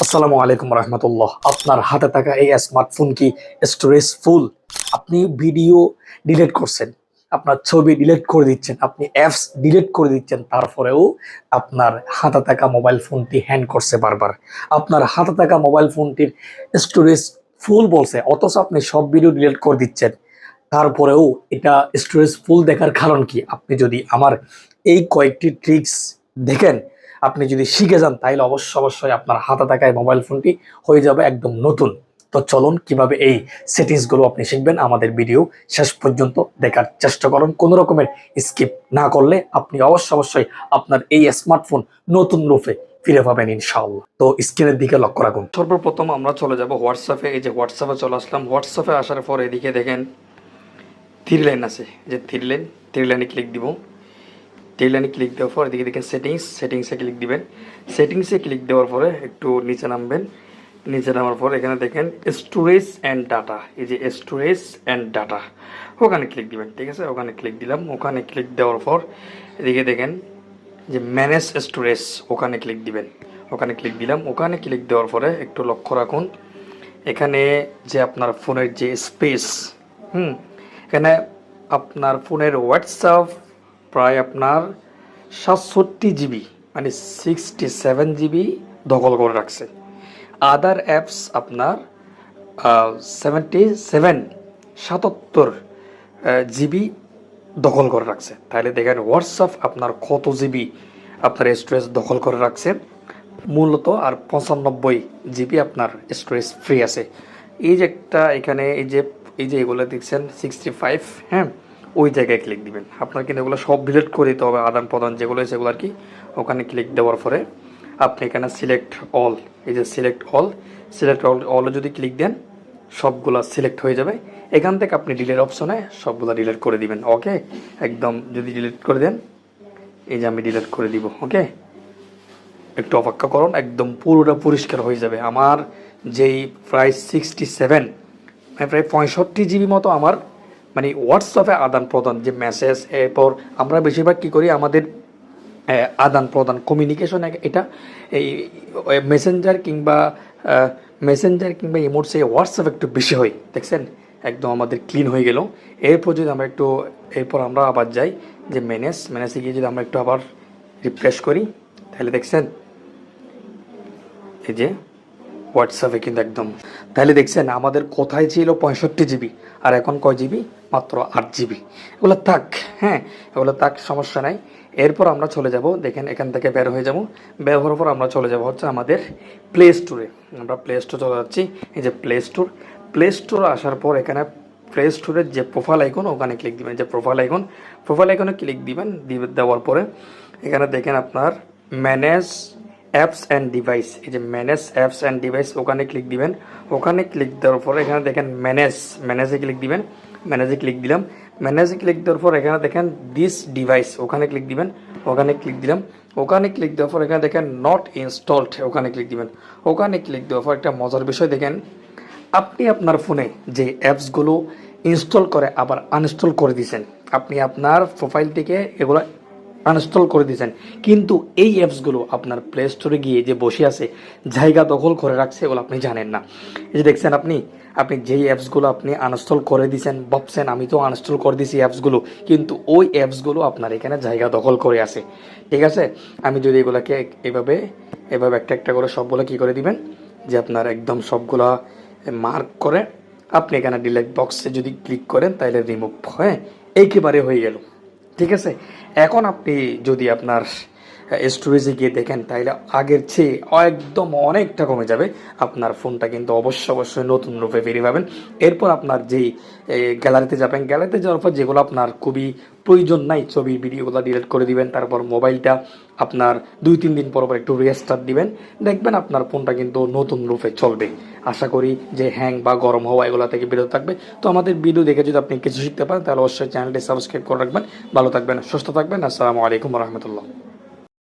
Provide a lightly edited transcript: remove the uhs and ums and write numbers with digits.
আসসালামু আলাইকুম রহমতুল্লাহ। আপনার হাতে থাকা এই স্মার্টফোন কি স্টোরেজ ফুল? আপনি ভিডিও ডিলিট করছেন, আপনার ছবি ডিলিট করে দিচ্ছেন, আপনি অ্যাপস ডিলিট করে দিচ্ছেন, তারপরেও আপনার হাতে থাকা মোবাইল ফোনটি হ্যাং করছে বারবার। আপনার হাতে থাকা মোবাইল ফোনটির স্টোরেজ ফুল বলছে, অথচ আপনি সব ভিডিও ডিলিট করে দিচ্ছেন, তারপরেও এটা স্টোরেজ ফুল দেখার কারণ কি? আপনি যদি আমার এই কয়েকটি ট্রিক্স দেখেন, আপনি যদি শিখে যান, তাহলে অবশ্যই আপনার হাতে থাকা এই মোবাইল ফোনটি হয়ে যাবে একদম নতুন। তো চলুন কিভাবে এই সেটিংস গুলো আপনি শিখবেন, আমাদের ভিডিও শেষ পর্যন্ত দেখার চেষ্টা করুন। কোনো রকমের স্কিপ না করলে আপনি অবশ্যই আপনার এই স্মার্টফোন নতুন রূপে ফিরে পাবেন ইনশাআল্লাহ। তো স্ক্রিনের দিকে লক্ষ্য রাখুন। সর্বপ্রথম আমরা চলে যাব হোয়াটসঅ্যাপে। এই যে হোয়াটসঅ্যাপে চলে আসলাম। হোয়াটসঅ্যাপে আসার পর এদিকে দেখেন থ্রি লাইন আছে, যে থ্রি লাইনে ক্লিক দিব। থ্রি লাইনে ক্লিক দেওয়ার পর এদিকে দেখেন সেটিংসে ক্লিক দিবেন। সেটিংসে ক্লিক দেওয়ার পরে একটু নিচে নামবেন। নিচে নামার পর এখানে দেখেন স্টোরেজ অ্যান্ড ডাটা, এই যে স্টোরেজ অ্যান্ড ডাটা, ওখানে ক্লিক দিবেন। ঠিক আছে, ওখানে ক্লিক দিলাম। ওখানে ক্লিক দেওয়ার পর এদিকে দেখেন যে ম্যানেজ স্টোরেজ, ওখানে ক্লিক দিবেন। ওখানে ক্লিক দিলাম। ওখানে ক্লিক দেওয়ার পরে একটু লক্ষ্য রাখুন, এখানে যে আপনার ফোনের যে স্পেস, এখানে আপনার ফোনের হোয়াটসঅ্যাপ প্রায় আপনার 67 জিবি, মানে 67 জিবি দখল করে রাখছে। আদার অ্যাপস আপনার 77 জিবি দখল করে রাখছে। তাহলে দেখেন হোয়াটসঅ্যাপ আপনার কত জিবি আপনার স্টোরেজ দখল করে রাখছে মূলত, আর 95 জিবি আপনার স্টোরেজ ফ্রি আছে। এই যে একটা এখানে এই যে এগুলো দেখছেন 65, হ্যাঁ, ওই জায়গায় ক্লিক দিবেন। আপনার কিন্তু এগুলো সব ডিলিট করে দিতে হবে, আদান প্রদান যেগুলো সেগুলো আর কি। ওখানে ক্লিক দেওয়ার পরে আপনি এখানে সিলেক্ট অল, এই যে সিলেক্ট অলে যদি ক্লিক দেন সবগুলো সিলেক্ট হয়ে যাবে। এখান থেকে আপনি ডিলিট অপশনে সবগুলো ডিলিট করে দিবেন। ওকে, একদম যদি ডিলিট করে দেন, এই যে আমি ডিলিট করে দিব। ওকে, একটু অপেক্ষা করুন, একদম পুরোটা পরিষ্কার হয়ে যাবে। আমার যেই প্রায় 67, মানে প্রায় 65 জিবি মতো আমার মানে হোয়াটসঅ্যাপে আদান প্রদান যে মেসেজ, এরপর আমরা বেশিরভাগ কী করি, আমাদের আদান প্রদান কমিউনিকেশন এটা এই মেসেঞ্জার কিংবা ইমোটসে হোয়াটসঅ্যাপ একটু বেশি হয়। দেখছেন একদম আমাদের ক্লিন হয়ে গেল। এরপর যদি আমরা এরপর আমরা আবার যাই যে ম্যানেজে গিয়ে যদি আমরা একটু আবার রিফ্রেশ করি, তাহলে দেখছেন এই যে হোয়াটসঅ্যাপে কিন্তু একদম, তাহলে দেখছেন আমাদের কোথায় ছিল 65 জিবি, আর এখন কয় জিবি? মাত্র 8 জিবি। এগুলো থাক, হ্যাঁ, এগুলো থাক, সমস্যা নাই। এরপর আমরা চলে যাব, দেখেন এখান থেকে বের হয়ে যাব। বের হওয়ার পর আমরা চলে যাব হচ্ছে আমাদের প্লে স্টোরে। আমরা প্লে স্টোর চলে যাচ্ছি। এই যে প্লে স্টোর আসার পর এখানে প্লে স্টোরের যে প্রোফাইল আইকন, ওখানে ক্লিক দিবেন। যে প্রোফাইল আইকনে ক্লিক দিবেন। দেওয়ার পরে এখানে দেখেন আপনার ম্যানেজ অ্যাপস অ্যান্ড ডিভাইস, এই যে ম্যানেজ অ্যাপস অ্যান্ড ডিভাইস, ওখানে ক্লিক দিবেন। ওখানে ক্লিক দেওয়ার পরে এখানে দেখেন ম্যানেজে ক্লিক দিবেন। ম্যানেজে ক্লিক দিলাম। ম্যানেজে ক্লিক দেওয়ার পর এখানে দেখেন দিস ডিভাইস, ওখানে ক্লিক দিবেন। ওখানে ক্লিক দিলাম। ওখানে ক্লিক দেওয়ার পর এখানে দেখেন নট ইনস্টলড, ওখানে ক্লিক দিবেন। ওখানে ক্লিক দেওয়ার পর একটা মজার বিষয় দেখেন, আপনি আপনার ফোনে যে অ্যাপসগুলো ইনস্টল করে আবার আনইনস্টল করে দিয়েছেন, আপনি আপনার প্রোফাইল থেকে এগুলো আনইনস্টল করে দিয়েছেন, কিন্তু এই অ্যাপসগুলো আপনার প্লে স্টোরে গিয়ে যে বসে আছে, জায়গা দখল করে রাখছে, এগুলো আপনি জানেন না। এই যে দেখছেন আপনি যেই অ্যাপসগুলো আপনি আনইনস্টল করে দিয়েছেন, ভাবছেন আমি তো আনইনস্টল করে দিয়েছি অ্যাপসগুলো, কিন্তু ওই অ্যাপসগুলো আপনার এখানে জায়গা দখল করে আছে। ঠিক আছে, আমি যদি এগুলোকে এভাবে একটা একটা করে সবগুলো কী করে দিবেন, যে আপনার একদম সবগুলা মার্ক করে আপনি এখানে ডিলিট বক্সে যদি ক্লিক করেন, তাহলে রিমুভ হয়ে একেবারে হয়ে গেল। ঠিক আছে, এখন আপনি যদি আপনার স্টোরেজে গিয়ে দেখেন, তাহলে আগের চেয়ে একদম অনেকটা কমে যাবে। আপনার ফোনটা কিন্তু অবশ্যই নতুন রূপে ফিরে পাবেন। এরপর আপনার যেই গ্যালারিতে যাবেন, গ্যালারিতে যাওয়ার পর যেগুলো আপনার খুবই প্রয়োজন নাই, ছবি ভিডিওগুলো ডিলিট করে দিবেন। তারপর মোবাইলটা আপনার 2-3 দিন পর একটু রিস্টার্ট দিবেন, দেখবেন আপনার ফোনটা কিন্তু নতুন রূপে চলবে। আশা করি যে হ্যাং বা গরম হওয়া এগুলো থেকে বিরত থাকবে। তো আমাদের ভিডিও দেখে যদি আপনি কিছু শিখতে পারেন, তাহলে অবশ্যই চ্যানেলটি সাবস্ক্রাইব করে রাখবেন। ভালো থাকবেন, সুস্থ থাকবেন। আসসালামু আলাইকুম রহমতুল্লাহ।